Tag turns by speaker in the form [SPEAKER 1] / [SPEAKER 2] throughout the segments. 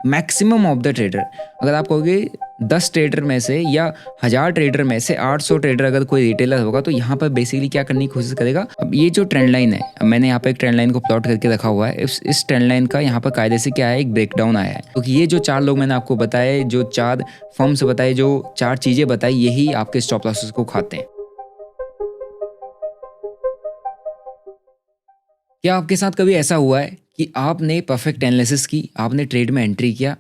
[SPEAKER 1] Maximum of the trader, अगर आप कहोगे 10 ट्रेडर में से या 1000 ट्रेडर में से 800 ट्रेडर अगर कोई रिटेलर होगा तो यहाँ पर बेसिकली क्या करने की कोशिश करेगा। अब ये जो ट्रेंड लाइन है, मैंने यहाँ पे एक ट्रेंड लाइन को प्लॉट करके रखा हुआ है। इस ट्रेंड लाइन का यहाँ पर कायदे से क्या है, एक ब्रेकडाउन आया है। क्योंकि ये जो 4 लोग मैंने आपको बताए, जो 4 फर्म्स बताए, जो 4 चीज़ें बताई, यही आपके स्टॉप लॉसेस को खाते हैं। क्या आपके साथ कभी ऐसा हुआ है कि आपने परफेक्ट एनालिसिस की, आपने ट्रेड में एंट्री किया,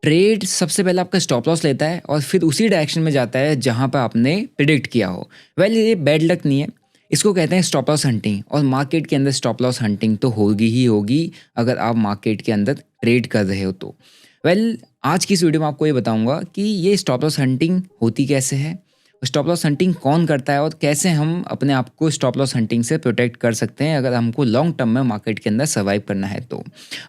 [SPEAKER 1] ट्रेड सबसे पहले आपका स्टॉप लॉस लेता है और फिर उसी डायरेक्शन में जाता है जहां पर आपने प्रिडिक्ट किया हो। ये बैड लक नहीं है, इसको कहते हैं स्टॉप लॉस हंटिंग। और मार्केट के अंदर स्टॉप लॉस हंटिंग तो होगी ही होगी अगर आप मार्केट के अंदर ट्रेड कर रहे हो तो। आज की इस वीडियो में आपको ये बताऊंगा कि ये स्टॉप लॉस हंटिंग होती कैसे है, स्टॉप लॉस हंटिंग कौन करता है और कैसे हम अपने आप को स्टॉप लॉस हंटिंग से प्रोटेक्ट कर सकते हैं अगर हमको लॉन्ग टर्म में मार्केट के अंदर सर्वाइव करना है तो।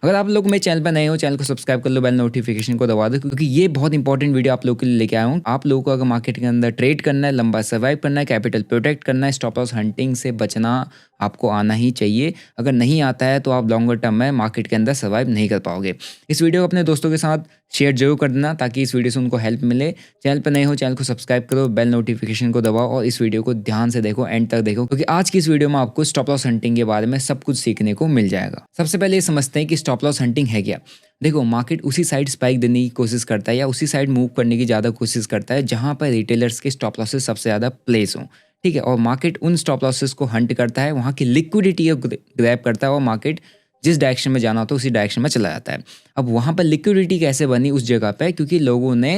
[SPEAKER 1] अगर आप लोग मेरे चैनल पर नए हो, चैनल को सब्सक्राइब कर लो, बेल नोटिफिकेशन को दबा दो, क्योंकि ये बहुत इंपॉर्टेंट वीडियो आप लोग के लिए लेके आया हूँ। आप लोगों को अगर मार्केट के अंदर ट्रेड करना है, लंबा सर्वाइव करना है, कैपिटल प्रोटेक्ट करना है, स्टॉप लॉस हंटिंग से बचना आपको आना ही चाहिए। अगर नहीं आता है तो आप लॉन्गर टर्म में मार्केट के अंदर सर्वाइव नहीं कर पाओगे। इस वीडियो को अपने दोस्तों के साथ शेयर जरूर कर देना ताकि इस वीडियो से उनको हेल्प मिले। चैनल पर नए हो, चैनल को सब्सक्राइब करो, बेल नोटिफिकेशन को दबाओ और इस वीडियो को ध्यान से देखो, एंड तक देखो, क्योंकि आज की इस वीडियो में आपको स्टॉप लॉस हंटिंग के बारे में सब कुछ सीखने को मिल जाएगा। सबसे पहले ये समझते हैं कि स्टॉप लॉस हंटिंग है क्या। देखो, मार्केट उसी साइड स्पाइक देने की कोशिश करता है या उसी साइड मूव करने की ज़्यादा कोशिश करता है जहाँ पर रिटेलर्स के स्टॉप लॉसेस सबसे ज़्यादा प्लेस हों। ठीक है, और मार्केट उन स्टॉप लॉसेस को हंट करता है, वहाँ की लिक्विडिटी को ग्रैब करता है और मार्केट जिस डायरेक्शन में जाना होता है उसी डायरेक्शन में चला जाता है। अब वहाँ पर लिक्विडिटी कैसे बनी उस जगह पे, क्योंकि लोगों ने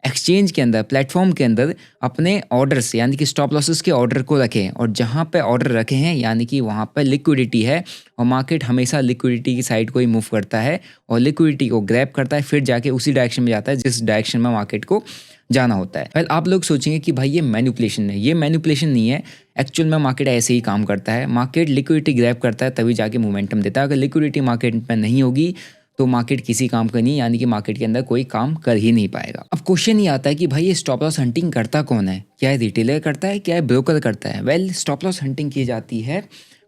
[SPEAKER 1] एक्सचेंज के अंदर, प्लेटफॉर्म के अंदर अपने ऑर्डर्स यानी कि स्टॉप लॉसेस के ऑर्डर को रखे हैं, और जहाँ पे ऑर्डर रखे हैं यानी कि वहाँ पर लिक्विडिटी है, और मार्केट हमेशा लिक्विडिटी की साइड को ही मूव करता है और लिक्विडिटी को ग्रैब करता है, फिर जाके उसी डायरेक्शन में जाता है जिस डायरेक्शन में मार्केट को जाना होता है। आप लोग सोचेंगे कि भाई ये मैनिपुलेशन है। ये मैनिपुलेशन नहीं है, एक्चुअल में मार्केट ऐसे ही काम करता है। मार्केट लिक्विडिटी ग्रैब करता है तभी जाके मोमेंटम देता है। अगर लिक्विडिटी मार्केट में नहीं होगी तो मार्केट किसी काम का नहीं, यानी कि मार्केट के अंदर कोई काम कर ही नहीं पाएगा। अब क्वेश्चन ये आता है कि भाई ये स्टॉप लॉस हंटिंग करता कौन है? क्या है रिटेलर करता है, क्या है ब्रोकर करता है? स्टॉप लॉस हंटिंग की जाती है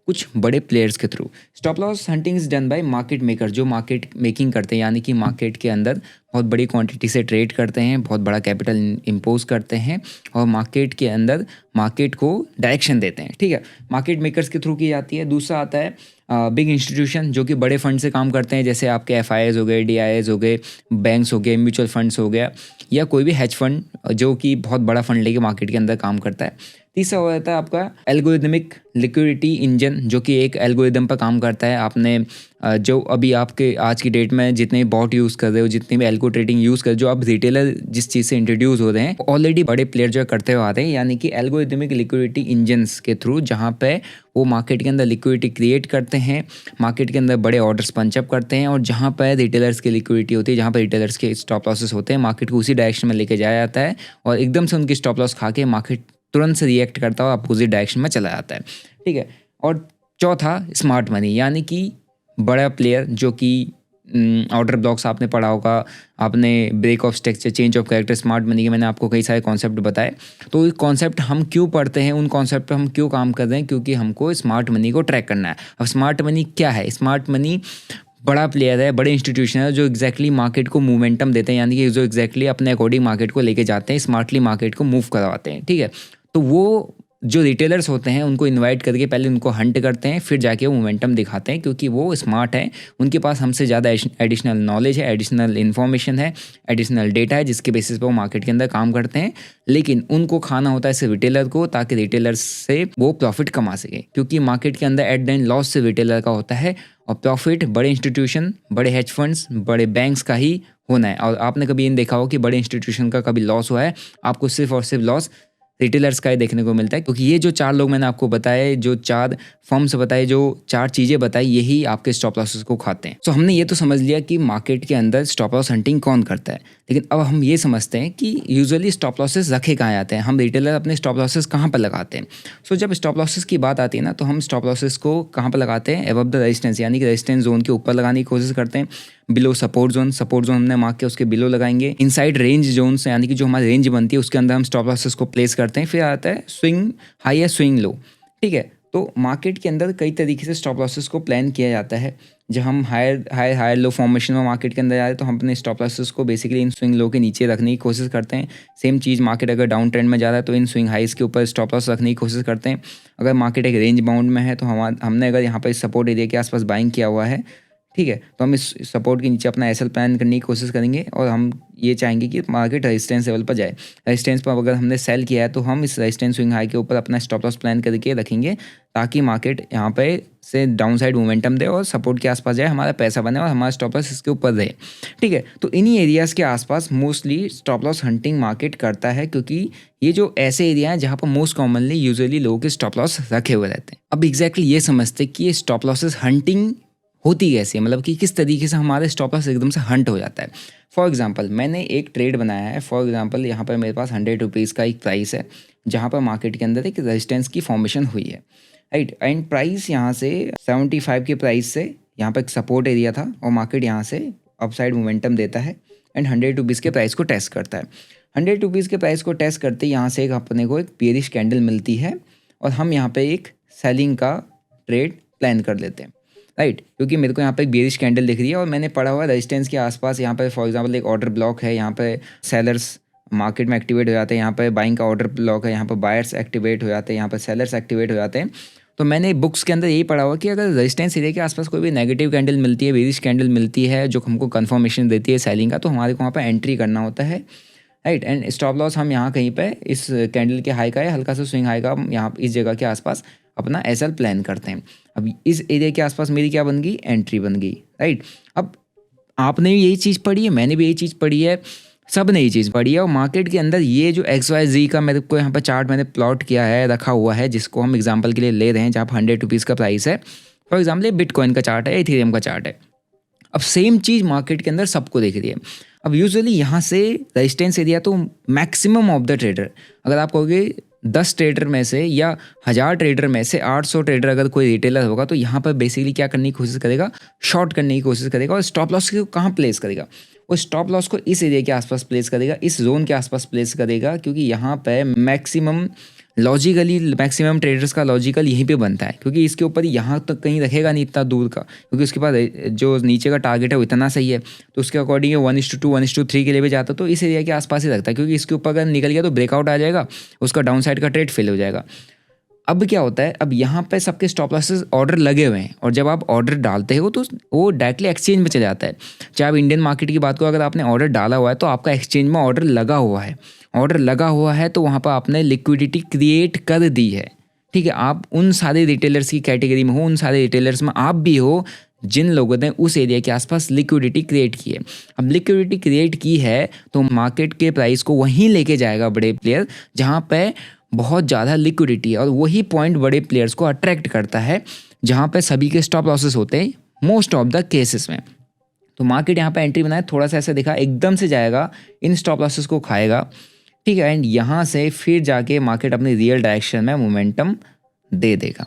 [SPEAKER 1] कुछ बड़े प्लेयर्स के through. Stop loss hunting is done by market maker, जो मार्केट मेकिंग करते हैं, यानी कि मार्केट के अंदर बहुत बड़ी क्वांटिटी से ट्रेड करते हैं, बहुत बड़ा कैपिटल इम्पोज करते हैं और मार्केट के अंदर मार्केट को डायरेक्शन देते हैं। ठीक है, मार्केट मेकर्स के थ्रू की जाती है। दूसरा आता है बिग इंस्टीट्यूशन, जो कि बड़े फंड से काम करते हैं, जैसे आपके FIs हो गए, DIs हो गए, बैंक्स हो गए, म्यूचुअल फंड्स हो गया, या कोई भी हेज फंड जो कि बहुत बड़ा फंड लेके मार्केट के अंदर काम करता है। तीसरा हो जाता है आपका एल्गोरिदमिक लिक्विडिटी इंजन, जो कि एक एल्गोरिदम पर काम करता है। आपने जो अभी आपके आज की डेट में जितने बॉट यूज़ कर रहे हो, जितने भी एल्गो ट्रेडिंग यूज़ कर, जो अब रिटेलर जिस चीज़ से इंट्रोड्यूस हो रहे हैं, ऑलरेडी बड़े प्लेयर जो करते हुए आ रहे हैं, यानी कि एल्गोरिदमिक लिक्विडिटी इंजन्स के थ्रू, जहाँ पे वो मार्केट के अंदर लिक्विडिटी क्रिएट करते हैं, मार्केट के अंदर बड़े ऑर्डर्स पंचअप करते हैं, और जहाँ पर रिटेलर्स की लिक्विडिटी होती है, जहाँ पर रिटेलर्स के स्टॉप लॉसेस होते हैं, मार्केट को उसी डायरेक्शन में लेके जाया जाता है और एकदम से उनकी स्टॉप लॉस खा के मार्केट तुरंत से रिएक्ट करता है और अपोजिट डायरेक्शन में चला जाता है। ठीक है, और चौथा स्मार्ट मनी, यानी कि बड़ा प्लेयर जो कि ऑर्डर ब्लॉक्स आपने पढ़ा होगा, आपने break of structure, change of character, smart money के मैंने आपको कई सारे कॉन्सेप्ट बताए। तो ये कॉन्सेप्ट हम क्यों पढ़ते हैं, उन कॉन्सेप्ट पे हम क्यों काम कर रहे हैं? क्योंकि हमको स्मार्ट मनी को ट्रैक करना है। अब स्मार्ट मनी क्या है? स्मार्ट मनी बड़ा प्लेयर है, बड़े इंस्टीट्यूशन है, जो एग्जैक्टली मार्केट को मोमेंटम देते हैं, यानी कि जो एग्जैक्टली अपने अकॉर्डिंग मार्केट को लेके जाते हैं, स्मार्टली मार्केट को मूव करवाते हैं। ठीक है, तो वो जो रिटेलर्स होते हैं उनको इनवाइट करके पहले उनको हंट करते हैं, फिर जाके वो मोमेंटम दिखाते हैं, क्योंकि वो स्मार्ट है, उनके पास हमसे ज़्यादा एडिशनल नॉलेज है, एडिशनल इन्फॉर्मेशन है, एडिशनल डेटा है, जिसके बेसिस पर वो मार्केट के अंदर काम करते हैं। लेकिन उनको खाना होता है सिर्फ रिटेलर को, ताकि रिटेलर्स से वो प्रॉफिट कमा सके, क्योंकि मार्केट के अंदर एट द एंड लॉस से रिटेलर का होता है और प्रॉफिट बड़े इंस्टीट्यूशन, बड़े हेज फंड्स, बड़े बैंक्स का ही होना है। और आपने कभी इन देखा हो कि बड़े इंस्टीट्यूशन का कभी लॉस हुआ है? आपको सिर्फ और सिर्फ लॉस रिटेलर्स का ही देखने को मिलता है, क्योंकि ये जो 4 लोग मैंने आपको बताए, जो 4 फर्म्स बताए, जो 4 चीज़ें बताई, यही आपके स्टॉप लॉसेस को खाते हैं। तो हमने ये तो समझ लिया कि मार्केट के अंदर स्टॉप लॉस हंटिंग कौन करता है, लेकिन अब हम ये समझते हैं कि यूजुअली स्टॉप लॉसेस रखे कहाँ जाते हैं, हम रिटेलर अपने स्टॉप लॉसेस कहाँ पर लगाते हैं। सो जब स्टॉप लॉसेस की बात आती है ना, तो हम स्टॉप लॉसेस को कहाँ पर लगाते हैं? अबव द रेजिस्टेंस, यानी कि रेजिस्टेंस जोन के ऊपर लगाने की कोशिश करते हैं। बिलो सपोर्ट जोन हमने मार्क किया, उसके बिलो लगाएंगे। इनसाइड रेंज जोन से, यानी कि जो हमारी रेंज बनती है, उसके अंदर हम स्टॉप लॉसेस को प्लेस करते हैं। फिर आता है स्विंग हाई या स्विंग लो। ठीक है, तो मार्केट के अंदर कई तरीके से स्टॉप लॉसेस को प्लान किया जाता है। जब हम हायर लो फॉर्मेशन में मार्केट के अंदर जा रहे हैं तो हम अपने स्टॉप लॉसेस को बेसिकली इन स्विंग लो के नीचे रखने की कोशिश करते हैं। सेम चीज़ मार्केट अगर डाउन ट्रेंड में जा रहा है तो इन स्विंग हाइस के ऊपर स्टॉप लॉस रखने की कोशिश करते हैं। अगर मार्केट एक रेंज बाउंड में है तो हमने अगर यहाँ पर सपोर्ट एरिया के आसपास बाइंग किया हुआ है, ठीक है, तो हम इस सपोर्ट के नीचे अपना एसएल प्लान करने की कोशिश करेंगे और हम ये चाहेंगे कि मार्केट रेजिस्टेंस लेवल पर जाए। रेजिस्टेंस पर अगर हमने सेल किया है तो हम इस रेजिस्टेंस स्विंग हाई के ऊपर अपना स्टॉप लॉस प्लान करके रखेंगे ताकि मार्केट यहाँ पे से डाउन साइड मोमेंटम दे और सपोर्ट के आसपास जाए, हमारा पैसा बने और हमारा स्टॉप लॉस इसके ऊपर रहे। ठीक है, तो इन्हीं एरियाज़ के आसपास mostly stop loss hunting market करता है, क्योंकि ये जो ऐसे एरिया हैं जहाँ पर मोस्ट कॉमनली यूजुअली लोगों के स्टॉप लॉस रखे हुए रहते हैं। अब एग्जैक्टली ये समझते कि ये स्टॉप लॉसेस हंटिंग होती कैसे है, मतलब कि किस तरीके से हमारे स्टॉप लॉस एकदम से हंट हो जाता है। फॉर एग्जांपल मैंने एक ट्रेड बनाया है। फॉर एग्जांपल यहाँ पर मेरे पास 100 रुपीज़ का एक प्राइस है जहाँ पर मार्केट के अंदर एक रेजिस्टेंस की फॉर्मेशन हुई है, राइट। एंड प्राइस यहाँ से 75 के प्राइस से यहाँ पर एक सपोर्ट एरिया था और मार्केट यहाँ से अपसाइड मोमेंटम देता है एंड 100 रुपीज़ के प्राइस को टेस्ट करता है। 100 रुपीज़ के प्राइस को टेस्ट करते यहाँ से एक अपने को एक बेयरिश कैंडल मिलती है और हम यहाँ पे एक सेलिंग का ट्रेड प्लान कर लेते हैं, राइट। क्योंकि मेरे को यहाँ पे एक बेयरिश कैंडल दिख रही है और मैंने पढ़ा हुआ रेजिस्टेंस के आसपास यहाँ पे फॉर एग्जांपल एक ऑर्डर ब्लॉक है, यहाँ पे सेलर्स मार्केट में एक्टिवेट हो जाते हैं, यहाँ पे बाइंग का ऑर्डर ब्लॉक है, यहाँ पे बायर्स एक्टिवेट हो जाते हैं, यहाँ पे सेलर्स एक्टिवेट हो जाते हैं। तो मैंने बुक्स के अंदर यही पढ़ा हुआ कि अगर रेजिस्टेंस एरिया के आसपास कोई भी नेगेटिव कैंडल मिलती है, बेयरिश कैंडल मिलती है जो हमको कन्फर्मेशन देती है सेलिंग का, तो हमारे को वहाँ पर एंट्री करना होता है, राइट। एंड स्टॉप लॉस हम यहाँ कहीं पे इस कैंडल के हाई का या हल्का सा स्विंग हाई का यहाँ इस जगह के आसपास अपना एसएल प्लान करते हैं। अब इस एरिया के आसपास मेरी क्या बन गई, एंट्री बन गई, राइट। अब आपने भी यही चीज़ पढ़ी है, मैंने भी यही चीज़ पढ़ी है, सब ने यही चीज़ पढ़ी है। और मार्केट के अंदर ये जो XYZ का मेरे को यहाँ पर चार्ट मैंने प्लॉट किया है, रखा हुआ है, जिसको हम एग्जाम्पल के लिए ले रहे हैं, जहाँ पर 100 रुपीज़ का प्राइस है। फॉर एग्जाम्पल ये बिटकॉइन का चार्ट है, इथेरियम का चार्ट है। अब सेम चीज़ मार्केट के अंदर सबको दिख रही है। अब यूजुअली यहाँ से रेजिस्टेंस एरिया तो मैक्सिमम ऑफ द ट्रेडर, अगर आप कहोगे 10 ट्रेडर में से या 1000 ट्रेडर में से 800 ट्रेडर अगर कोई रिटेलर होगा तो यहाँ पर बेसिकली क्या करने की कोशिश करेगा, शॉर्ट करने की कोशिश करेगा। और स्टॉप लॉस को कहाँ प्लेस करेगा, वो स्टॉप लॉस को इस एरिया के आसपास प्लेस करेगा, इस जोन के आसपास प्लेस करेगा, क्योंकि यहाँ पे मैक्सिमम ट्रेडर्स का लॉजिकल यहीं पे बनता है, क्योंकि इसके ऊपर यहाँ तक कहीं रखेगा नहीं इतना दूर का, क्योंकि उसके पास जो नीचे का टारगेट है वो इतना सही है, तो उसके अकॉर्डिंग 1:2 1:3 के लिए भी जाता, तो इस एरिया के आसपास ही रखता है, क्योंकि इसके ऊपर अगर निकल गया तो ब्रेकआउट आ जाएगा, उसका डाउन साइड का ट्रेड फेल हो जाएगा। अब क्या होता है, अब यहाँ पे सबके स्टॉप लॉसेस ऑर्डर लगे हुए हैं और जब आप ऑर्डर डालते हो तो वो डायरेक्टली एक्सचेंज में चले जाता है। चाहे आप इंडियन मार्केट की बात करो, अगर आपने ऑर्डर डाला हुआ है तो आपका एक्सचेंज में ऑर्डर लगा हुआ है, तो वहाँ पर आपने लिक्विडिटी क्रिएट कर दी है, ठीक है। आप उन सारे रिटेलर्स की कैटेगरी में हो, उन सारे रिटेलर्स में आप भी हो जिन लोगों ने उस एरिया के आसपास लिक्विडिटी क्रिएट की है। अब लिक्विडिटी क्रिएट की है तो मार्केट के प्राइस को वहीं लेके जाएगा बड़े प्लेयर जहाँ पे बहुत ज़्यादा लिक्विडिटी है, और वही पॉइंट बड़े प्लेयर्स को अट्रैक्ट करता है जहाँ पे सभी के स्टॉप लॉसेस होते हैं मोस्ट ऑफ द केसेस में। तो मार्केट यहाँ पे एंट्री बनाए, थोड़ा सा ऐसा दिखा, एकदम से जाएगा, इन स्टॉप लॉसेस को खाएगा, ठीक है। एंड यहाँ से फिर जाके मार्केट अपनी रियल डायरेक्शन में मोमेंटम दे देगा,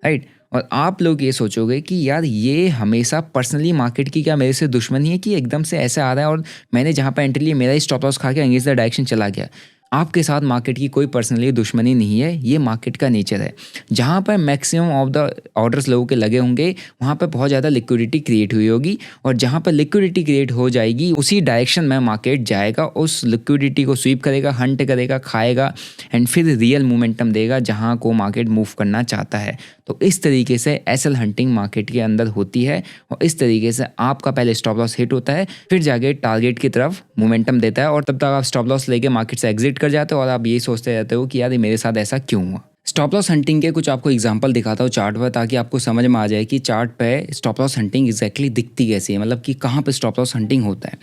[SPEAKER 1] राइट। और आप लोग ये सोचोगे कि यार ये हमेशा पर्सनली मार्केट की क्या मेरे से दुश्मनी है कि एकदम से ऐसे आ रहा है और मैंने जहाँ पर एंट्री ली मेरा ही स्टॉप लॉस खा के अगेंस्ट द डायरेक्शन चला गया। आपके साथ मार्केट की कोई पर्सनली दुश्मनी नहीं है, ये मार्केट का नेचर है। जहाँ पर मैक्सिमम ऑफ द ऑर्डर्स लोगों के लगे होंगे वहाँ पर बहुत ज़्यादा लिक्विडिटी क्रिएट हुई होगी, और जहाँ पर लिक्विडिटी क्रिएट हो जाएगी उसी डायरेक्शन में मार्केट जाएगा, उस लिक्विडिटी को स्वीप करेगा, हंट करेगा, खाएगा एंड फिर रियल मोमेंटम देगा जहाँ को मार्केट मूव करना चाहता है। तो इस तरीके से एसएल हंटिंग मार्केट के अंदर होती है, और इस तरीके से आपका पहले स्टॉप लॉस हिट होता है, फिर जाके टारगेट की तरफ मोमेंटम देता है, और तब तक आप स्टॉप लॉस लेके मार्केट से एग्जिट कर जाते हो और आप यही सोचते रहते हो कि यार मेरे साथ ऐसा क्यों हुआ। स्टॉप लॉस हंटिंग के कुछ आपको एग्जांपल दिखाता हूँ चार्ट पर, ताकि आपको समझ में आ जाए कि चार्ट पे स्टॉप लॉस हंटिंग एग्जैक्टली दिखती कैसी है, मतलब कि कहाँ पे स्टॉप लॉस हंटिंग होता है,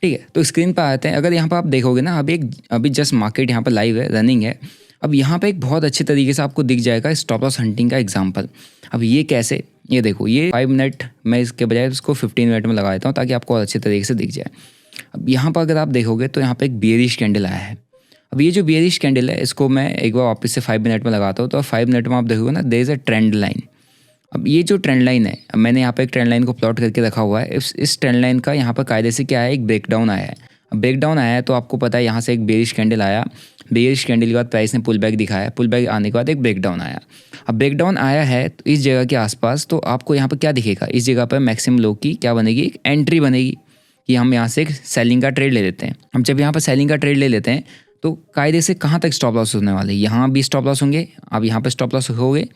[SPEAKER 1] ठीक है। तो स्क्रीन पर आते हैं। अगर यहाँ पर आप देखोगे ना, अभी जस्ट मार्केट यहाँ पर लाइव है, रनिंग है। अब यहाँ पे एक बहुत अच्छे तरीके से आपको दिख जाएगा स्टॉप लॉस हंटिंग का एग्जांपल। अब ये कैसे, ये देखो, ये 5 मिनट, मैं इसके बजाय इसको 15 मिनट में लगा देता हूँ ताकि आपको और अच्छे तरीके से दिख जाए। अब यहाँ पर अगर आप देखोगे तो यहाँ पे एक बेयरिश कैंडल आया है। अब ये जो बेयरिश कैंडल है इसको मैं एक बार वापस से 5 मिनट में लगाता हूँ, तो 5 मिनट में आप देखोगे ना, there is a trend line. अब ये जो ट्रेंड लाइन है, अब मैंने यहाँ पे एक ट्रेंड लाइन को प्लॉट करके रखा हुआ है। इस ट्रेंड लाइन का यहाँ पर कायदे से क्या है, एक ब्रेकडाउन आया है। अब ब्रेकडाउन आया है तो आपको पता है यहाँ से एक बेरिश कैंडल आया, बेरिश कैंडल के बाद प्राइस ने पुल बैक दिखाया, पुल बैक आने के बाद एक ब्रेकडाउन आया। अब ब्रेकडाउन आया है तो इस जगह के आसपास तो आपको यहाँ पर क्या दिखेगा, इस जगह पर मैक्सिमम लोग की क्या बनेगी, एक एंट्री बनेगी कि हम यहाँ से एक सेलिंग का ट्रेड ले लेते हैं। हम जब यहाँ पर सेलिंग का ट्रेड ले लेते हैं तो कायदे से कहाँ तक स्टॉप लॉस होने वाले, यहाँ भी स्टॉप लॉस होंगे, अब यहाँ पर स्टॉप लॉस रखोगे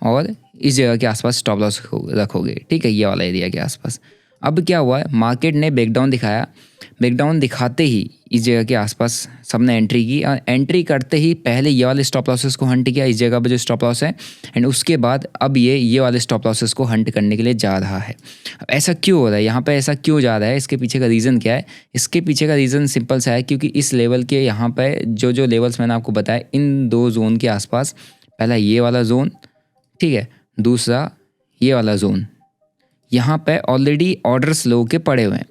[SPEAKER 1] और इस जगह के आसपास स्टॉप लॉस रखोगे, ठीक है, ये वाला एरिया के आसपास। अब क्या हुआ है, मार्केट ने ब्रेकडाउन दिखाया, ब्रेकडाउन दिखाते ही इस जगह के आसपास सबने एंट्री की और एंट्री करते ही पहले ये वाले स्टॉप लॉसेस को हंट किया, इस जगह पर जो स्टॉप लॉस है, एंड उसके बाद अब ये वाले स्टॉप लॉसेस को हंट करने के लिए जा रहा है। अब ऐसा क्यों हो रहा है, यहाँ पे ऐसा क्यों जा रहा है, इसके पीछे का रीज़न क्या है? इसके पीछे का रीज़न सिंपल सा है, क्योंकि इस लेवल के यहाँ पे जो लेवल्स मैंने आपको बताया, इन दो जोन के आसपास, पहला ये वाला जोन, ठीक है, दूसरा ये वाला जोन, यहाँ पे ऑलरेडी ऑर्डर्स लोगों के पड़े हुए हैं,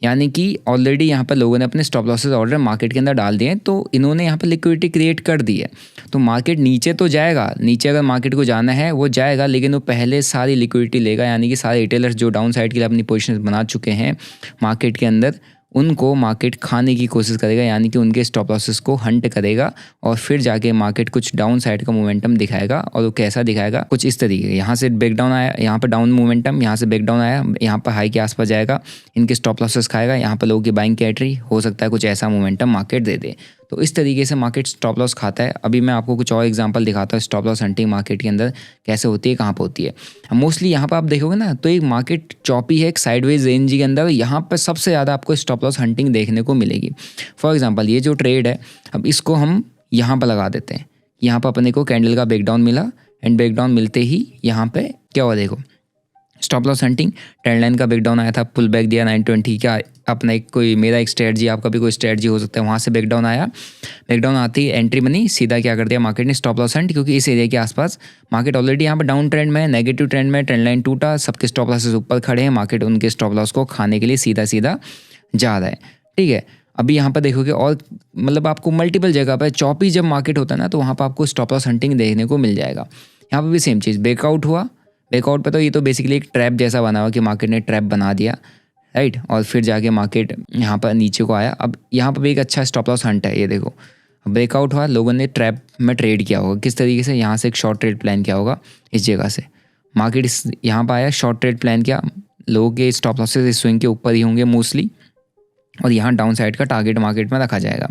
[SPEAKER 1] यानी कि ऑलरेडी यहाँ पर लोगों ने अपने स्टॉप लॉसेस ऑर्डर मार्केट के अंदर डाल दिए हैं, तो इन्होंने यहाँ पे लिक्विडिटी क्रिएट कर दी है। तो मार्केट नीचे तो जाएगा, नीचे अगर मार्केट को जाना है वो जाएगा, लेकिन वो पहले सारी लिक्विडिटी लेगा, यानी कि सारे रिटेलर्स जो डाउन साइड के लिए अपनी पोजीशन बना चुके हैं मार्केट के अंदर, उनको मार्केट खाने की कोशिश करेगा, यानी कि उनके स्टॉप लॉसेस को हंट करेगा और फिर जाके मार्केट कुछ डाउन साइड का मोमेंटम दिखाएगा। और वो कैसा दिखाएगा, कुछ इस तरीके, यहाँ से ब्रेकडाउन आया, यहाँ पर डाउन मोमेंटम, यहाँ से ब्रेकडाउन आया, यहाँ पर हाई के आसपास जाएगा, इनके स्टॉप लॉसेस खाएगा, यहाँ पर लोगों की बाइंग की एंट्री हो सकता है, कुछ ऐसा मोमेंटम मार्केट दे दे। तो इस तरीके से मार्केट स्टॉप लॉस खाता है। अभी मैं आपको कुछ और एग्जांपल दिखाता हूँ स्टॉप लॉस हंटिंग मार्केट के अंदर कैसे होती है, कहाँ पर होती है। मोस्टली यहाँ पर आप देखोगे ना तो एक मार्केट चॉपी है, एक साइडवेज रेंज के अंदर, यहाँ पर सबसे ज़्यादा आपको स्टॉप लॉस हंटिंग देखने को मिलेगी। फॉर एग्जांपल ये जो ट्रेड है, अब इसको हम यहाँ पर लगा देते हैं, यहाँ पर अपने को कैंडल का ब्रेकडाउन मिला, एंड ब्रेकडाउन मिलते ही यहाँ पे क्या हुआ, देखो stop loss hunting, trend line का ब्रेकडाउन आया था, पुल बैक दिया 920 का, अपना एक कोई मेरा एक स्ट्रेटजी, आपका भी कोई स्ट्रेटजी हो सकता है, वहाँ से ब्रेकडाउन आया, ब्रेकडाउन आती ही एंट्री बनी, सीधा क्या कर दिया मार्केट ने, स्टॉप लॉस हंट, क्योंकि इस एरिया के आसपास मार्केट ऑलरेडी यहाँ पर डाउन ट्रेंड में, नेगेटिव ट्रेंड में, ट्रेंड लाइन टूटा, सबके स्टॉप लॉसेस ऊपर खड़े हैं, मार्केट उनके स्टॉप लॉस को खाने के लिए सीधा सीधा जा रहा है, ठीक है। अभी यहाँ पर देखोगे और मतलब आपको मल्टीपल जगह पर चौपी जब मार्केट होता है ना, तो वहाँ पर आपको स्टॉप लॉस हंटिंग देखने को मिल जाएगा। यहाँ पर भी सेम चीज़, ब्रेकआउट हुआ, ब्रेकआउट पे तो ये तो बेसिकली एक ट्रैप जैसा बना हुआ कि मार्केट ने ट्रैप बना दिया, राइट, और फिर जाके मार्केट यहाँ पर नीचे को आया। अब यहाँ पर भी एक अच्छा स्टॉप लॉस हंट है, ये देखो ब्रेकआउट हुआ, लोगों ने ट्रैप में ट्रेड किया होगा, किस तरीके से, यहाँ से एक शॉर्ट ट्रेड प्लान किया होगा, इस जगह से मार्केट यहाँ पर आया, शॉर्ट ट्रेड प्लान किया, लोगों के स्टॉप लॉसेस इस स्विंग के ऊपर ही होंगे मोस्टली, और यहाँ डाउन साइड का टारगेट मार्केट में रखा जाएगा।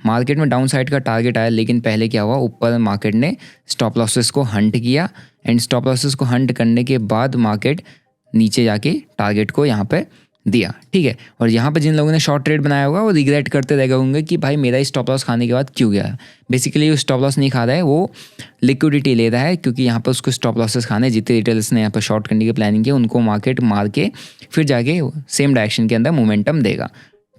[SPEAKER 1] मार्केट में डाउन साइड का टारगेट आया, लेकिन पहले क्या हुआ, ऊपर मार्केट ने स्टॉप लॉसेस को हंट किया, एंड स्टॉप लॉसेस को हंट करने के बाद मार्केट नीचे जाके टारगेट को यहाँ पे दिया, ठीक है। और यहाँ पे जिन लोगों ने शॉर्ट ट्रेड बनाया होगा वो रिग्रेट करते रह गए होंगे कि भाई मेरा स्टॉप लॉस खाने के बाद क्यों गया। बेसिकली वो स्टॉप लॉस नहीं खा रहा है, वो लिक्विडिटी ले रहा है, क्योंकि यहाँ पर उसको स्टॉप लॉसेस खाने, जितने रिटेलर्स ने यहाँ पर शॉर्ट करने की प्लानिंग की उनको मार्केट मार के फिर जाके सेम डायरेक्शन के अंदर मोमेंटम देगा,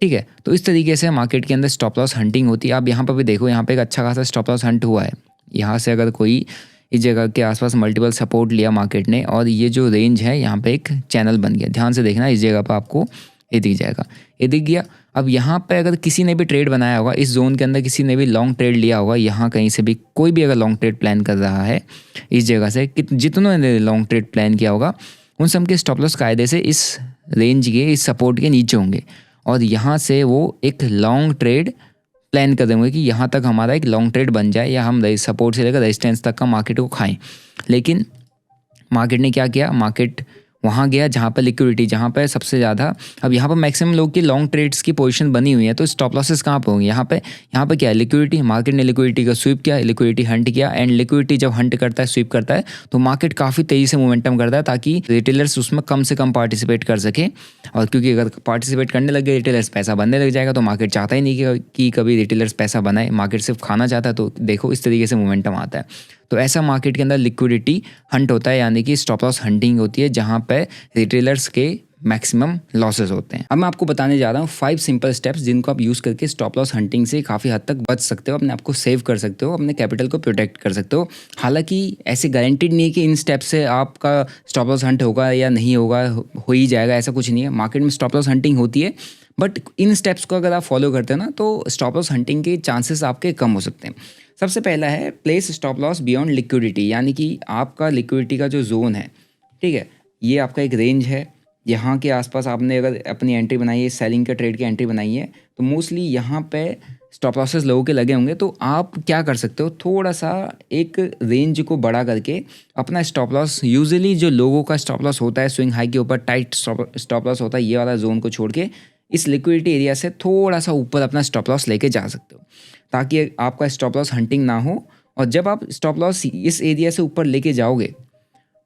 [SPEAKER 1] ठीक है। तो इस तरीके से मार्केट के अंदर स्टॉप लॉस हंटिंग होती है। आप यहाँ पर भी देखो, यहाँ पे एक अच्छा खासा स्टॉप लॉस हंट हुआ है, यहाँ से अगर कोई इस जगह के आसपास मल्टीपल सपोर्ट लिया मार्केट ने, और ये जो रेंज है यहाँ पे एक चैनल बन गया, ध्यान से देखना, इस जगह पर आपको ये दिख जाएगा, ये दिख गया। अब यहाँ पे अगर किसी ने भी ट्रेड बनाया होगा इस जोन के अंदर, किसी ने भी लॉन्ग ट्रेड लिया होगा, यहाँ कहीं से भी कोई भी अगर लॉन्ग ट्रेड प्लान कर रहा है इस जगह से, जितनों ने लॉन्ग ट्रेड प्लान किया होगा उन सब के स्टॉप लॉस कायदे से इस रेंज के, इस सपोर्ट के नीचे होंगे, और यहाँ से वो एक लॉन्ग ट्रेड प्लान कर देंगे कि यहाँ तक हमारा एक लॉन्ग ट्रेड बन जाए, या हम सपोर्ट से लेकर रेजिस्टेंस तक का मार्केट को खाएं। लेकिन मार्केट ने क्या किया, मार्केट वहाँ गया जहाँ पर लिक्विडिटी, जहाँ पर सबसे ज़्यादा, अब यहाँ पर मैक्सिमम लोग की लॉन्ग ट्रेड्स की पोजीशन बनी हुई है, तो स्टॉप लॉसेस कहाँ पर होंगे, यहाँ पे क्या है, लिक्विडिटी, मार्केट ने लिक्विडिटी का स्वीप किया, लिक्विडिटी हंट किया, एंड लिक्विडिटी जब हंट करता है, स्वीप करता है, तो मार्केट काफ़ी तेज़ी से मोमेंटम करता है, ताकि रिटेलर्स उसमें कम से कम पार्टिसिपेट कर सके। और क्योंकि अगर पार्टिसिपेट करने लगे रिटेलर्स, पैसा बनने लग जाएगा, तो मार्केट चाहता ही नहीं कि कभी रिटेलर्स पैसा बनाए, मार्केट सिर्फ खाना चाहता है। तो देखो इस तरीके से मोमेंटम आता है। तो ऐसा मार्केट के अंदर लिक्विडिटी हंट होता है, यानी कि स्टॉप लॉस हंटिंग होती है, जहाँ पे रिटेलर्स के मैक्सिमम लॉसेस होते हैं। अब मैं आपको बताने जा रहा हूँ 5 सिंपल स्टेप्स जिनको आप यूज़ करके स्टॉप लॉस हंटिंग से काफ़ी हद तक बच सकते हो, अपने आप को सेव कर सकते हो, अपने कैपिटल को प्रोटेक्ट कर सकते हो। हालांकि ऐसे गारंटीड नहीं है कि इन स्टेप्स से आपका स्टॉप लॉस हंट होगा या नहीं होगा, हो ही जाएगा, ऐसा कुछ नहीं है। मार्केट में स्टॉप लॉस हंटिंग होती है, बट इन स्टेप्स को अगर आप फॉलो करते हैं ना, तो स्टॉप लॉस हंटिंग के चांसेस आपके कम हो सकते हैं। सबसे पहला है place stop loss beyond liquidity, यानी कि आपका लिक्विडिटी का जो जोन है, ठीक है, ये आपका एक रेंज है, यहाँ के आसपास आपने अगर अपनी एंट्री बनाई है, सेलिंग का ट्रेड की एंट्री बनाई है, तो मोस्टली यहाँ पे स्टॉप लॉसेस लोगों के लगे होंगे। तो आप क्या कर सकते हो, थोड़ा सा एक रेंज को बड़ा करके अपना स्टॉप लॉस, यूजुअली जो लोगों का स्टॉप लॉस होता है स्विंग हाई के ऊपर टाइट स्टॉप लॉस होता है, ये वाला जोन को छोड़ के इस लिक्विडिटी एरिया से थोड़ा सा ऊपर अपना स्टॉप लॉस लेके जा सकते हो, ताकि आपका स्टॉप लॉस हंटिंग ना हो। और जब आप स्टॉप लॉस इस एरिया से ऊपर लेके जाओगे,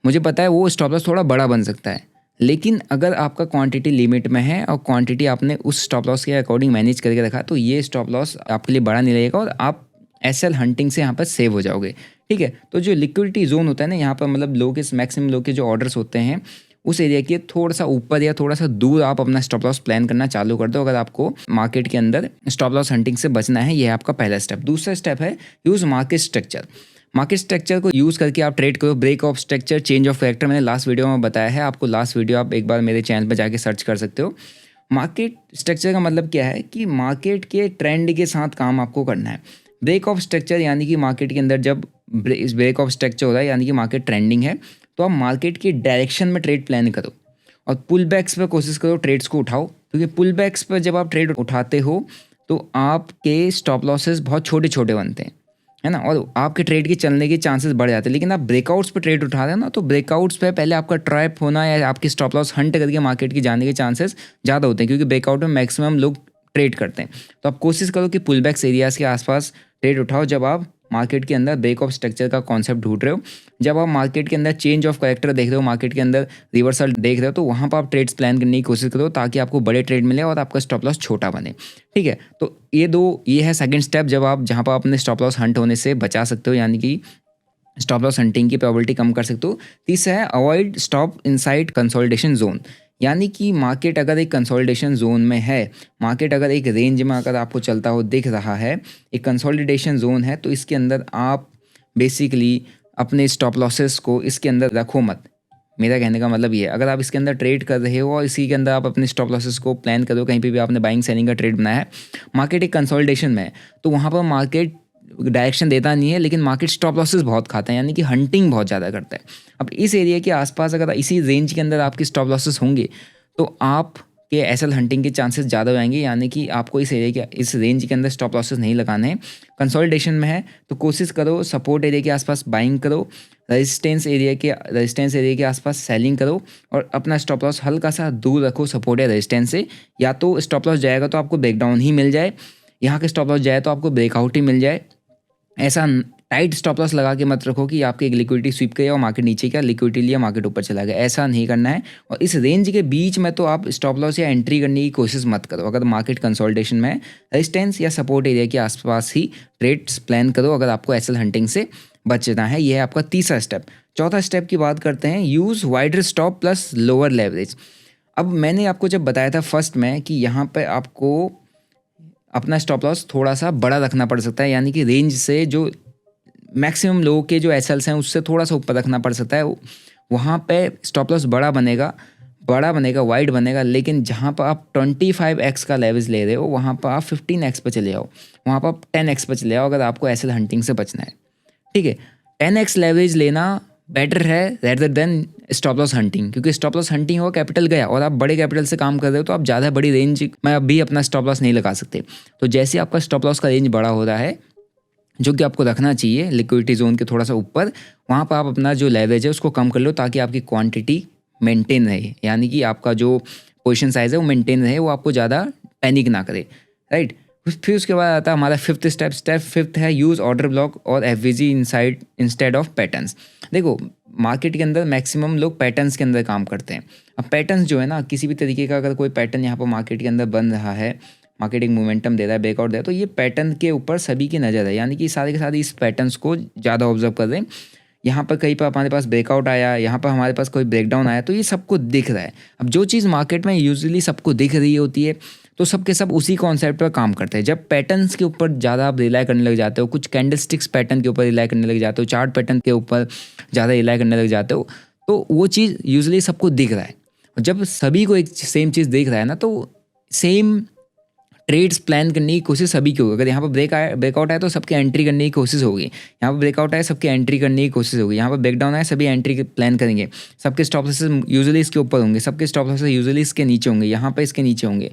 [SPEAKER 1] मुझे पता है वो स्टॉप लॉस थोड़ा बड़ा बन सकता है, लेकिन अगर आपका क्वांटिटी लिमिट में है और क्वांटिटी आपने उस स्टॉप लॉस के अकॉर्डिंग मैनेज करके रखा, तो ये स्टॉप लॉस आपके लिए बड़ा नहीं रहेगा और आप एसएल हंटिंग से यहाँ पर सेव हो जाओगे। ठीक है, तो जो लिक्विडिटी जोन होता है ना यहाँ पर, मतलब लोग के मैक्सिमम लोग के जो ऑर्डर्स होते हैं उस एरिया के थोड़ा सा ऊपर या थोड़ा सा दूर आप अपना स्टॉप लॉस प्लान करना चालू कर दो, अगर आपको मार्केट के अंदर स्टॉप लॉस हंटिंग से बचना है। ये है आपका पहला स्टेप। दूसरा स्टेप है use market structure. Market structure को यूज़ करके आप ट्रेड करो। Break of structure, change of character, मैंने लास्ट वीडियो में बताया है आपको। लास्ट वीडियो आप एक बार मेरे चैनल पर जाके सर्च कर सकते हो। मार्केट स्ट्रक्चर का मतलब क्या है कि मार्केट के ट्रेंड के साथ काम आपको करना है। ब्रेक ऑफ स्ट्रक्चर यानी कि मार्केट के अंदर जब ब्रेक ऑफ स्ट्रक्चर हो रहा है यानी कि मार्केट ट्रेंडिंग है, तो आप मार्केट की डायरेक्शन में ट्रेड प्लान करो और पुल बैक्स पर कोशिश करो ट्रेड्स को उठाओ, क्योंकि पुल बैक्स पर जब आप ट्रेड उठाते हो तो आपके स्टॉप लॉसेस बहुत छोटे छोटे बनते हैं, है ना, और आपके ट्रेड के चलने के चांसेस बढ़ जाते हैं। लेकिन आप ब्रेकआउट्स पे ट्रेड उठा रहे हो ना, तो ब्रेकआउट्स पे पहले आपका ट्रैप होना या आपकी स्टॉप लॉस हंट करके मार्केट की जाने के चांसेस ज़्यादा होते हैं, क्योंकि ब्रेकआउट में मैक्सिमम लोग ट्रेड करते हैं। तो आप कोशिश करो कि पुल बैक्स एरियाज़ के आसपास ट्रेड उठाओ जब आप मार्केट के अंदर ब्रेक ऑफ स्ट्रक्चर का कॉन्सेप्ट ढूंढ रहे हो। जब आप मार्केट के अंदर चेंज ऑफ कैरेक्टर देख रहे हो, मार्केट के अंदर रिवर्सल देख रहे हो, तो वहाँ पर आप ट्रेड्स प्लान करने की कोशिश करो ताकि आपको बड़े ट्रेड मिले और आपका स्टॉप लॉस छोटा बने। ठीक है, तो ये है सेकंड स्टेप, जब आप जहाँ पर आप अपने स्टॉप लॉस हंट होने से बचा सकते हो, यानी कि स्टॉप लॉस हंटिंग की प्रोबेबिलिटी कम कर सकते हो। तीसरा है avoid stop inside consolidation zone, यानी कि मार्केट अगर एक कंसोलिडेशन जोन में है, मार्केट अगर एक रेंज में अगर आपको चलता हो दिख रहा है, एक कंसोलिडेशन जोन है, तो इसके अंदर आप बेसिकली अपने स्टॉप लॉसेस को इसके अंदर रखो मत। मेरा कहने का मतलब ये है, अगर आप इसके अंदर ट्रेड कर रहे हो और इसी के अंदर आप अपने स्टॉप लॉसेस को प्लान करो, कहीं पे भी आपने बाइंग सेलिंग का ट्रेड बनाया है, मार्केट एक कंसोलिडेशन में है, तो वहाँ पर मार्केट डायरेक्शन देता नहीं है, लेकिन मार्केट स्टॉप लॉसेस बहुत खाता है, यानी कि हंटिंग बहुत ज़्यादा करता है। अब इस एरिया के आसपास अगर इसी रेंज के अंदर आपके स्टॉप लॉसेस होंगे, तो आप के एसएल हंटिंग के चांसेस ज़्यादा हो जाएंगे, यानी कि आपको इस एरिया के इस रेंज के अंदर स्टॉप लॉसेस नहीं लगाने हैं। कंसोलिडेशन में है तो कोशिश करो सपोर्ट एरिया के आसपास बाइंग करो, रेजिस्टेंस एरिया के आसपास सेलिंग करो और अपना स्टॉप लॉस हल्का सा दूर रखो सपोर्ट या रेजिस्टेंस से। या तो स्टॉप लॉस जाएगा तो आपको ब्रेकडाउन ही मिल जाए, यहाँ के स्टॉप लॉस जाए तो आपको ब्रेकआउट ही मिल जाए। ऐसा टाइट स्टॉप लॉस लगा के मत रखो कि आपकी एक लिक्विडिटी स्वीप गई और मार्केट नीचे का लिक्विडिटी लिया मार्केट ऊपर चला गया, ऐसा नहीं करना है। और इस रेंज के बीच में तो आप स्टॉप लॉस या एंट्री करने की कोशिश मत करो। अगर मार्केट कंसोलिडेशन में रेजिस्टेंस या सपोर्ट एरिया के आसपास ही ट्रेड्स प्लान करो अगर आपको एसएल हंटिंग से बचना है। यह है आपका तीसरा स्टेप। चौथा स्टेप की बात करते हैं, use wider stop plus lower leverage. अब मैंने आपको जब बताया था फर्स्ट में कि यहाँ पर आपको अपना स्टॉप लॉस थोड़ा सा बड़ा रखना पड़ सकता है, यानी कि रेंज से जो मैक्सिमम लोगों के जो एसएल्स हैं उससे थोड़ा सा ऊपर रखना पड़ सकता है। वहाँ पे स्टॉप लॉस बड़ा बनेगा, वाइड बनेगा, लेकिन जहाँ पर आप 25x का लेवरेज ले रहे हो वहाँ पर आप 15x पे चले जाओ, वहाँ पर आप 10x पे चले जाओ अगर आपको एसएल हंटिंग से बचना है। ठीक है, 10x लेवरेज लेना बेटर है rather than stop loss hunting, क्योंकि स्टॉप लॉस हंटिंग हो कैपिटल गया और आप बड़े कैपिटल से काम कर रहे हो तो आप ज़्यादा बड़ी रेंज में अभी अपना स्टॉप लॉस नहीं लगा सकते। तो जैसे आपका स्टॉप लॉस का रेंज बड़ा हो रहा है, जो कि आपको रखना चाहिए लिक्विडिटी जोन के थोड़ा सा ऊपर, वहाँ पर आप अपना जो लेवरेज है उसको कम कर लो ताकि आपकी क्वांटिटी मेंटेन रहे, यानी कि आपका जो पोजीशन साइज़ है वो मेंटेन रहे, वो आपको ज़्यादा पैनिक ना करे, राइट। फिर उसके बाद आता है हमारा फिफ्थ स्टेप फिफ्थ है यूज़ ऑर्डर ब्लॉक और एफवीजी इंस्टेड ऑफ पैटर्न्स। देखो मार्केट के अंदर मैक्सिमम लोग पैटर्न्स के अंदर काम करते हैं। अब पैटर्न्स जो है ना, किसी भी तरीके का अगर कोई पैटर्न यहाँ पर मार्केट के अंदर बन रहा है, मार्केट एक मोमेंटम दे रहा है, ब्रेकआउट दे रहा है, तो ये पैटर्न के ऊपर सभी की नज़र है, यानी कि सारे के सारे इस पैटर्न्स को ज़्यादा ऑब्जर्व कर रहे हैं। यहाँ पर कहीं पर हमारे पास ब्रेकआउट आया, यहाँ पर हमारे पास कोई ब्रेकडाउन आया, तो ये सबको दिख रहा है। अब जो चीज़ मार्केट में यूजुअली सबको दिख रही होती है तो सब के सब उसी कॉन्सेप्ट पर काम करते हैं। जब पैटर्न्स के ऊपर ज़्यादा आप रिलाई करने लग जाते हो, कुछ कैंडलस्टिक्स पैटर्न के ऊपर रिलाई करने लग जाते हो, चार्ट पैटर्न के ऊपर ज़्यादा रिलाई करने लग जाते हो, तो वो चीज़ यूजुअली सबको दिख रहा है। जब सभी को एक सेम चीज़ दिख रहा है ना, तो सेम ट्रेड्स प्लान करने की कोशिश सभी की होगी। अगर यहाँ पर ब्रेकआउट आए तो सबके एंट्री करने की कोशिश होगी, यहाँ पर ब्रेकआउट आए सबके एंट्री करने की कोशिश होगी, यहाँ पर ब्रेकडाउन आए सभी एंट्री प्लान करेंगे। सबके स्टॉप लॉसेस यूजुअली इसके ऊपर होंगे, सबके स्टॉप लॉसेस यूजुअली इसके नीचे होंगे, यहाँ पर इसके नीचे होंगे।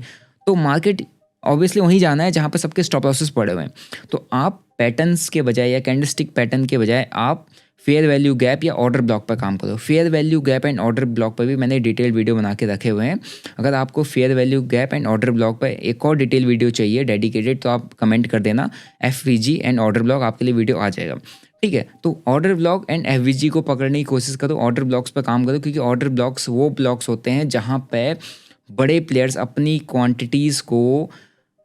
[SPEAKER 1] तो मार्केट ऑब्वियसली वहीं जाना है जहाँ पर सबके स्टॉप लॉसेस पड़े हुए हैं। तो आप पैटर्न्स के बजाय या कैंडलस्टिक पैटर्न के बजाय आप फेयर वैल्यू गैप या ऑर्डर ब्लॉक पर काम करो। Fair value gap and order block पर भी मैंने डिटेल वीडियो बना के रखे हुए हैं। अगर आपको fair value gap and order block पर एक और डिटेल वीडियो चाहिए डेडिकेटेड, तो आप कमेंट कर देना, FVG एंड ऑर्डर ब्लॉक आपके लिए वीडियो आ जाएगा, ठीक है। तो ऑर्डर ब्लॉक एंड FVG को पकड़ने की कोशिश करो, ऑर्डर ब्लॉक्स पर काम करो, क्योंकि ऑर्डर ब्लॉक्स वो ब्लॉक्स होते हैं जहाँ पे बड़े प्लेयर्स अपनी क्वांटिटीज़ को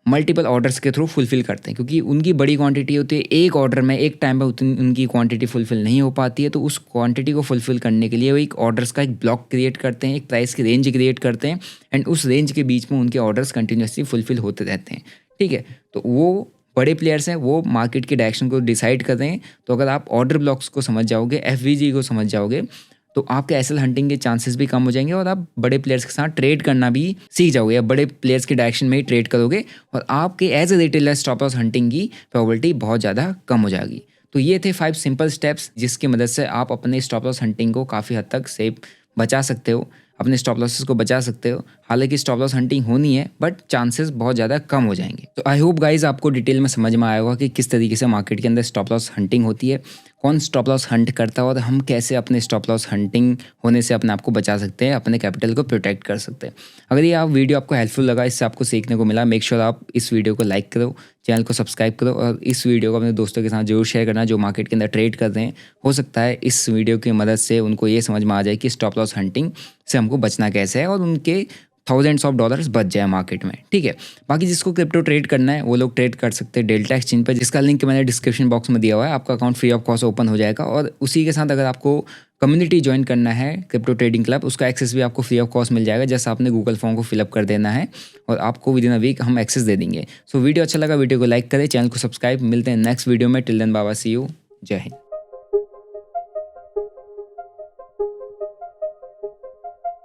[SPEAKER 1] मल्टीपल ऑर्डर्स के थ्रू फुलफिल करते हैं, क्योंकि उनकी बड़ी क्वांटिटी होती है, एक ऑर्डर में एक टाइम पर उतनी उनकी क्वांटिटी फुलफिल नहीं हो पाती है। तो उस क्वांटिटी को फुलफिल करने के लिए वो एक ऑर्डर्स का एक ब्लॉक क्रिएट करते हैं, एक प्राइस की रेंज क्रिएट करते हैं, एंड उस रेंज के बीच में उनके ऑर्डर्स कंटिन्यूसली फुलफिल होते रहते हैं, ठीक है। तो वो बड़े प्लेयर्स हैं, वो मार्केट के डायरेक्शन को डिसाइड कर रहे हैं। तो अगर आप ऑर्डर ब्लॉक्स को समझ जाओगे, FVG को समझ जाओगे, तो आपके एसएल हंटिंग के चांसेस भी कम हो जाएंगे और आप बड़े प्लेयर्स के साथ ट्रेड करना भी सीख जाओगे, या बड़े प्लेयर्स के डायरेक्शन में ही ट्रेड करोगे, और आपके as a retailer stop loss hunting की प्रोबेबिलिटी बहुत ज़्यादा कम हो जाएगी। तो ये थे 5 सिंपल स्टेप्स जिसकी मदद से आप अपने स्टॉप लॉस हंटिंग को काफ़ी हद तक सेफ बचा सकते हो, अपने स्टॉप लॉसेस को बचा सकते हो। हालांकि स्टॉप लॉस हंटिंग होनी है, बट चांसेस बहुत ज़्यादा कम हो जाएंगे। तो आई होप गाइज आपको डिटेल में समझ में आया होगा कि किस तरीके से मार्केट के अंदर स्टॉप लॉस हंटिंग होती है, कौन स्टॉप लॉस हंट करता है, और हम कैसे अपने स्टॉप लॉस हंटिंग होने से अपने आप को बचा सकते हैं, अपने कैपिटल को प्रोटेक्ट कर सकते हैं। अगर ये आप वीडियो आपको हेल्पफुल लगा, इससे आपको सीखने को मिला, मेक श्योर आप इस वीडियो को लाइक करो, चैनल को सब्सक्राइब करो, और इस वीडियो को अपने दोस्तों के साथ जरूर शेयर करना जो मार्केट के अंदर ट्रेड कर रहे हैं। हो सकता है इस वीडियो की मदद से उनको ये समझ में आ जाए कि स्टॉप लॉस हंटिंग से हमको बचना कैसे है, और उनके थाउजेंड्स ऑफ डॉलर्स बच जाए मार्केट में, ठीक है। बाकी जिसको क्रिप्टो ट्रेड करना है वो लोग ट्रेड कर सकते हैं डेल्टा एक्सचेंज पर, जिसका लिंक मैंने डिस्क्रिप्शन बॉक्स में दिया हुआ है। आपका account free of cost open हो जाएगा, और उसी के साथ अगर आपको कम्युनिटी ज्वाइन करना है क्रिप्टो ट्रेडिंग क्लब, उसका एक्सेस भी आपको फ्री ऑफ कॉस्ट मिल जाएगा। जैसा आपने गूगल फॉर्म को फिलअप कर देना है और आपको विद इन अ वीक हम एक्सेस दे देंगे। सो वीडियो अच्छा लगा, वीडियो को लाइक करें, चैनल को सब्सक्राइब। मिलते हैं नेक्स्ट वीडियो में। टिल देन बाबा, सी यू, जय हिंद।